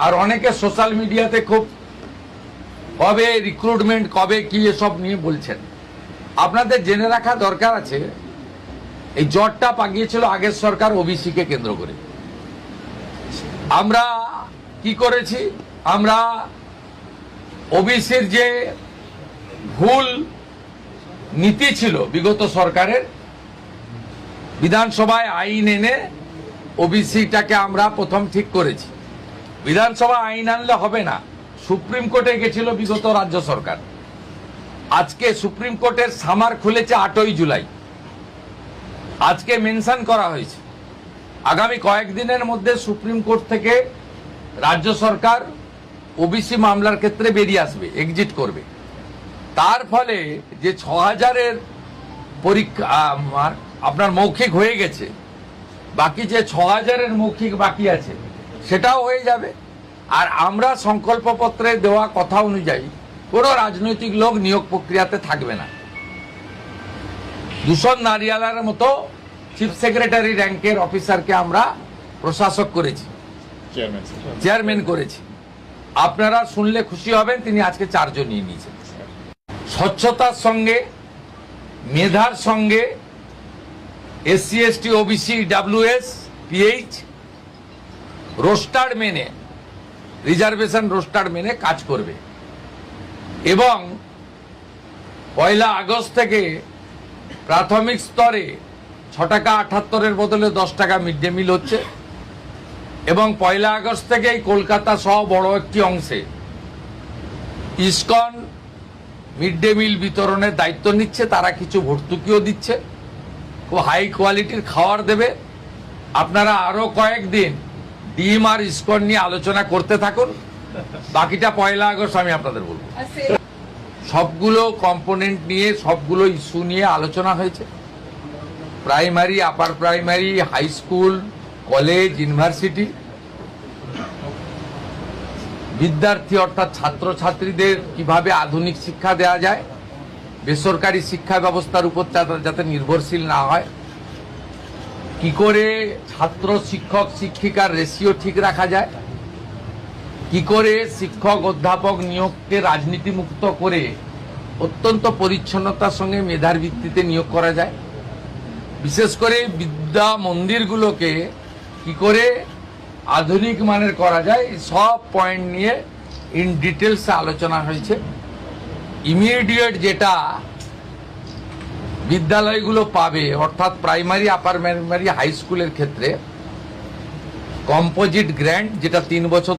আর অনেকে সোশ্যাল মিডিয়াতে খুব কবে রিক্রুটমেন্ট কবে কি এসব নিয়ে বলছেন। আপনাদের জেনে রাখা দরকার আছে, এই জটটা পাকিয়েছিল আগের সরকার ওবিসি কে কেন্দ্র করে। আমরা কি করেছি, আমরা ওবিসির যে ভুল নীতি ছিল বিগত সরকারের, বিধানসভায় আইন এনে ওবিসিটাকে আমরা প্রথম ঠিক করেছি। বিধানসভা আইন আনলে হবে না, সুপ্রিম কোর্টে গেছিল বিগত রাজ্য সরকার। আজকে সুপ্রিম কোর্টের সামার খুলেছে 8ই জুলাই, আজকে মেনশন করা হয়েছে আগামী কয়েকদিনের মধ্যে সুপ্রিম কোর্ট থেকে রাজ্য সরকার ওবিসি মামলার ক্ষেত্রে বেরিয়ে আসবে, এক্সিট করবে। তার ফলে যে 6000-এর পরীক্ষা আপনার মৌখিক হয়ে গেছে, বাকি যে 6000-এর মৌখিক বাকি আছে সেটাও হয়ে যাবে। আর আমরা সংকল্পপত্রে দেওয়া কথা অনুযায়ী কোনো রাজনৈতিক লোক নিয়োগ প্রক্রিয়াতে থাকবে না। দূষণ নারিয়ালার মতো চিফ সেক্রেটারি র্যাঙ্কের অফিসারকে আমরা প্রশাসক করেছি, চেয়ারম্যান করেছি। আপনারা শুনলে খুশি হবেন, তিনি আজকে 4 জন নিয়ে নিয়েছেন। স্বচ্ছতার সঙ্গে, মেধার সঙ্গে SC ST OBC WS PH roster মেনে, রিজার্ভেশন রোস্টার মেনে কাজ করবে। এবং 1 আগস্ট থেকে প্রাথমিক স্তরে 6 টাকা 78-এর বদলে 10 টাকা মিড ডে মিল হচ্ছে। এবং 1 আগস্ট থেকেই কলকাতা সহ বড় একটি অংশে ইসকন মিড ডে মিল বিতরণের দায়িত্ব নিচ্ছে, তারা কিছু ভর্তুকিও দিচ্ছে, খুব হাই কোয়ালিটির খাবার দেবে। আপনারা আরো কয়েকদিন ডিম আর ইসকন নিয়ে আলোচনা করতে থাকুন, বাকিটা 1 আগস্ট আমি আপনাদের বলবো। সবগুলো কম্পোনেন্ট নিয়ে, সবগুলো ইস্যু নিয়ে আলোচনা হয়েছে। Primary, upper primary, high school, college, university, বিদ্যার্থী অর্থাৎ ছাত্রছাত্রীদের কিভাবে আধুনিক শিক্ষা দেওয়া যায়, বেসরকারি শিক্ষা ব্যবস্থার উপর যাতে নির্ভরশীল না হয়, কি করে ছাত্র শিক্ষক শিক্ষিকার রেশিও ঠিক রাখা যায়, কি করে শিক্ষক অধ্যাপক নিয়োগকে রাজনীতিমুক্ত করে অত্যন্ত পরিচ্ছন্নতার সঙ্গে মেধার ভিত্তিতে নিয়োগ করা যায়, বিশেষ করে বিদ্যা মন্দিরগুলোকে কি করে আধুনিক মানের করা যায়, সব পয়েন্ট নিয়ে ইন ডিটেলসে আলোচনা হয়েছে। ইমিডিয়েট যেটা বিদ্যালয়গুলো পাবে, অর্থাৎ প্রাইমারি, আপার প্রাইমারি, হাই স্কুলের ক্ষেত্রে কম্পোজিট গ্র্যান্ট, যেটা 3 বছর